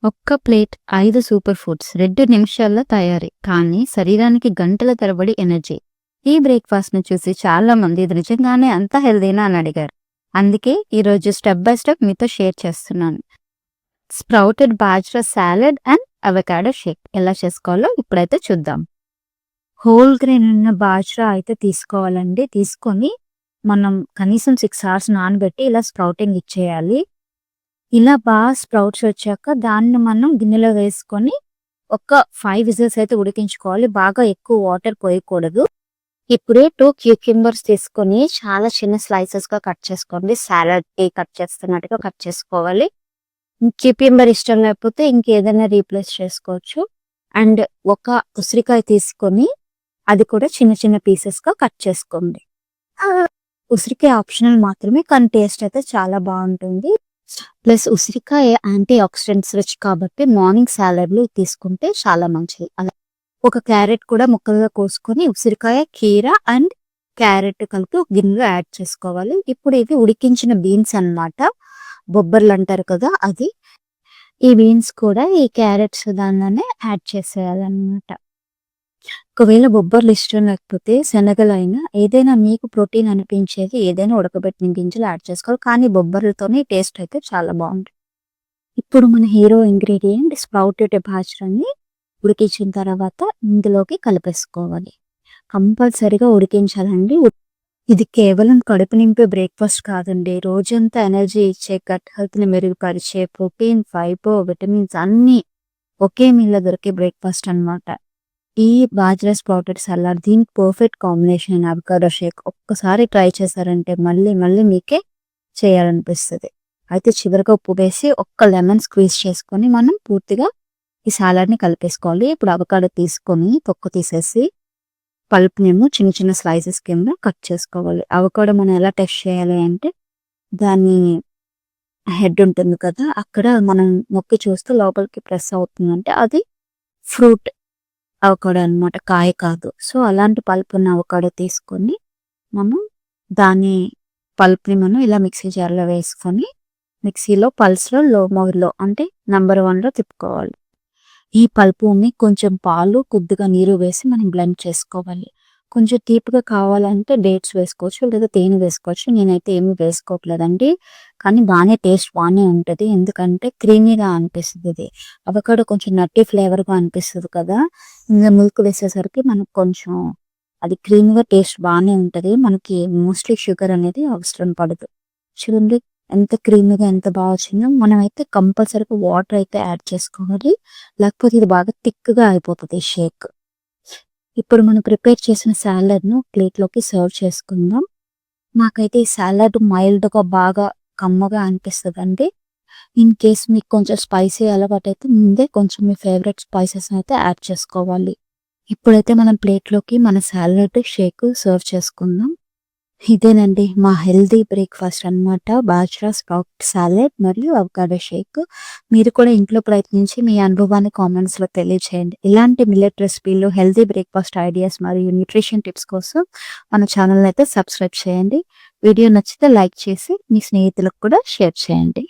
ఒక్క plate 5 super foods 2 నిమిషాల్లో తయారీ. కానీ శరీరానికి గంటల తరబడి ఎనర్జీ. ఈ బ్రేక్‌ఫాస్ట్‌ని చూసి చాలామంది ఇది నిజంగానే అంత హెల్తీనా అని అడిగారు. అందుకే ఈరోజు స్టెప్ బై స్టెప్ మీతో షేర్ చేస్తున్నాను. Sprouted bajra salad and avocado Sheikh ఎలా చేసుకోవాలో ఇప్పుడైతే చూద్దాం. హోల్ గ్రెయిన్ ఉన్న బాజ్రా అయితే తీసుకోవాలండి. తీసుకొని మనం కనీసం 6 అవర్స్ నానబెట్టి ఇలా స్ప్రౌటింగ్ ఇచ్చేయాలి. ఇలా బాగా స్ప్రౌట్స్ వచ్చాక దాన్ని మనం గిన్నెలో వేసుకొని ఒక 5 విజిల్స్ అయితే ఉడికించుకోవాలి. బాగా ఎక్కువ వాటర్ పోయకూడదు. ఇప్పుడే 2 క్యూక్యూంబర్స్ తీసుకొని చాలా చిన్న స్లైసెస్‌గా కట్ చేసుకోండి. సాలడ్‌కి కట్ చేస్తున్నట్టుగా కట్ చేసుకోవాలి. క్యూక్యూంబర్ ఇష్టం లేకపోతే ఇంకేదైనా రీప్లేస్ చేసుకోవచ్చు. అండ్ ఒక ఉసిరికాయ తీసుకొని అది కూడా చిన్న చిన్న పీసెస్‌గా కట్ చేసుకోండి. ఉసిరికాయ ఆప్షనల్ మాత్రమే, కానీ టేస్ట్ అయితే చాలా బాగుంటుంది. ప్లస్ ఉసిరికాయ యాంటీ ఆక్సిడెంట్స్ రిచ్ కాబట్టి మార్నింగ్ సాలడ్‌లో తీసుకుంటే చాలా మంచిది. అలా ఒక క్యారెట్ కూడా ముక్కలుగా కోసుకొని ఉసిరికాయ, కీర అండ్ క్యారెట్ కలిపి ఒక గిన్నెలో యాడ్ చేసుకోవాలి. ఇప్పుడు ఇవి ఉడికించిన బీన్స్ అన్నమాట. బొబ్బర్లు అంటారు కదా అది. ఈ బీన్స్ కూడా ఈ క్యారెట్స్ దానిలోనే యాడ్ చేసేయాలన్నమాట. ఒకవేళ బొబ్బర్లు ఇష్టం లేకపోతే శనగలైనా ఏదైనా మీకు ప్రోటీన్ అనిపించేది ఏదైనా ఉడకబెట్టిన గింజలు యాడ్ చేసుకోవాలి. కానీ బొబ్బర్లతోనే టేస్ట్ అయితే చాలా బాగుంటుంది. ఇప్పుడు మన హీరో ఇంగ్రీడియంట్ స్ప్రౌటెడ్ బాజ్రాని ఉడికించిన తర్వాత ఇందులోకి కలిపేసుకోవాలి. కంపల్సరీగా ఉడికించాలండి. ఇది కేవలం కడుపు నింపే బ్రేక్ఫాస్ట్ కాదండి. రోజంతా ఎనర్జీ ఇచ్చే, గట్ హెల్త్‌ని మెరుగుపరిచే, ప్రోటీన్, ఫైబర్, విటమిన్స్ అన్నీ ఒకే మీల్‌లో దొరికే బ్రేక్ఫాస్ట్ అన్నమాట. ఈ బాజ్రా స్ప్రౌటెడ్ సలాడ్ దీనికి పర్ఫెక్ట్ కాంబినేషన్. అవకాడో షేక్ ఒక్కసారి ట్రై చేశారంటే మళ్ళీ మళ్ళీ మీకే చేయాలనిపిస్తుంది. అయితే చివరిగా ఉప్పు వేసి ఒక్క లెమన్ స్క్వీజ్ చేసుకొని మనం పూర్తిగా ఈ సాలడ్ని కలిపేసుకోవాలి. ఇప్పుడు అవకాడో తీసుకొని తొక్కు తీసేసి పల్ప్‌నేమో చిన్న చిన్న స్లైసెస్ కింద కట్ చేసుకోవాలి. అవకాడో మనం ఎలా టెస్ట్ చేయాలి అంటే దాని హెడ్ ఉంటుంది కదా, అక్కడ మనం నొక్కి చూస్తే లోపలికి ప్రెస్ అవుతుందంటే అది ఫ్రూట్ అవకాడో అనమాట, కాయ కాదు. సో అలాంటి పల్ప్ ఉన్న అవకాడో తీసుకొని మనం దాని పల్ప్ని మనం ఇలా మిక్సీ జార్లో వేసుకొని మిక్సీలో పల్స్లో లో మోడ్లో అంటే నెంబర్ 1లో తిప్పుకోవాలి. ఈ పల్పుని కొంచెం పాలు కొద్దిగా నీరు వేసి మనం బ్లెండ్ చేసుకోవాలి. కొంచెం తీపిగా కావాలంటే డేట్స్ వేసుకోవచ్చు, లేదా తేనె వేసుకోవచ్చు. నేనైతే ఏమీ వేసుకోవట్లేదండి, కానీ టేస్ట్ బాగానే ఉంటుంది. ఎందుకంటే క్రీమీగా అనిపిస్తుంది. ఇది అవకాడో కొంచెం నట్టి ఫ్లేవర్గా అనిపిస్తుంది కదా, ఇంకా మిల్క్ వేసేసరికి మనకు కొంచెం అది క్రీమీగా టేస్ట్ బాగానే ఉంటుంది. మనకి మోస్ట్లీ షుగర్ అనేది అవసరం పడదు. చూడండి ఎంత క్రీమీగా ఎంత బాగా వచ్చిందో. మనమైతే కంపల్సరీగా వాటర్ అయితే యాడ్ చేసుకోవాలి, లేకపోతే ఇది బాగా థిక్గా అయిపోతుంది షేక్. ఇప్పుడు మనం ప్రిపేర్ చేసిన సాలడ్ను ప్లేట్లోకి సర్వ్ చేసుకుందాం. నాకైతే ఈ సాలడ్ మైల్డ్గా బాగా కమ్మగా అనిపిస్తుందండి. ఇన్ కేస్ మీకు కొంచెం స్పైసీ అలవాటు అయితే ముందే కొంచెం మీ ఫేవరెట్ స్పైసెస్ అయితే యాడ్ చేసుకోవాలి. ఇప్పుడైతే మనం ప్లేట్లోకి మన సాలడ్ షేక్ సర్వ్ చేసుకుందాం. ఇదేనండి మా హెల్తీ బ్రేక్ఫాస్ట్ అన్నమాట. బాజ్రా స్ప్రౌట్ సాలడ్ మరియు అవకాడో షేక్. మీరు కూడా ఇంట్లో ప్రయత్నించి మీ అనుభవాన్ని కామెంట్స్‌లో తెలియచేయండి. ఇలాంటి మిల్లెట్ రెసిపీలు, హెల్తీ బ్రేక్ఫాస్ట్ ఐడియాస్ మరియు న్యూట్రిషన్ టిప్స్ కోసం మన ఛానల్‌ని అయితే సబ్స్క్రైబ్ చేయండి. వీడియో నచ్చితే లైక్ చేసి మీ స్నేహితులకు కూడా షేర్ చేయండి.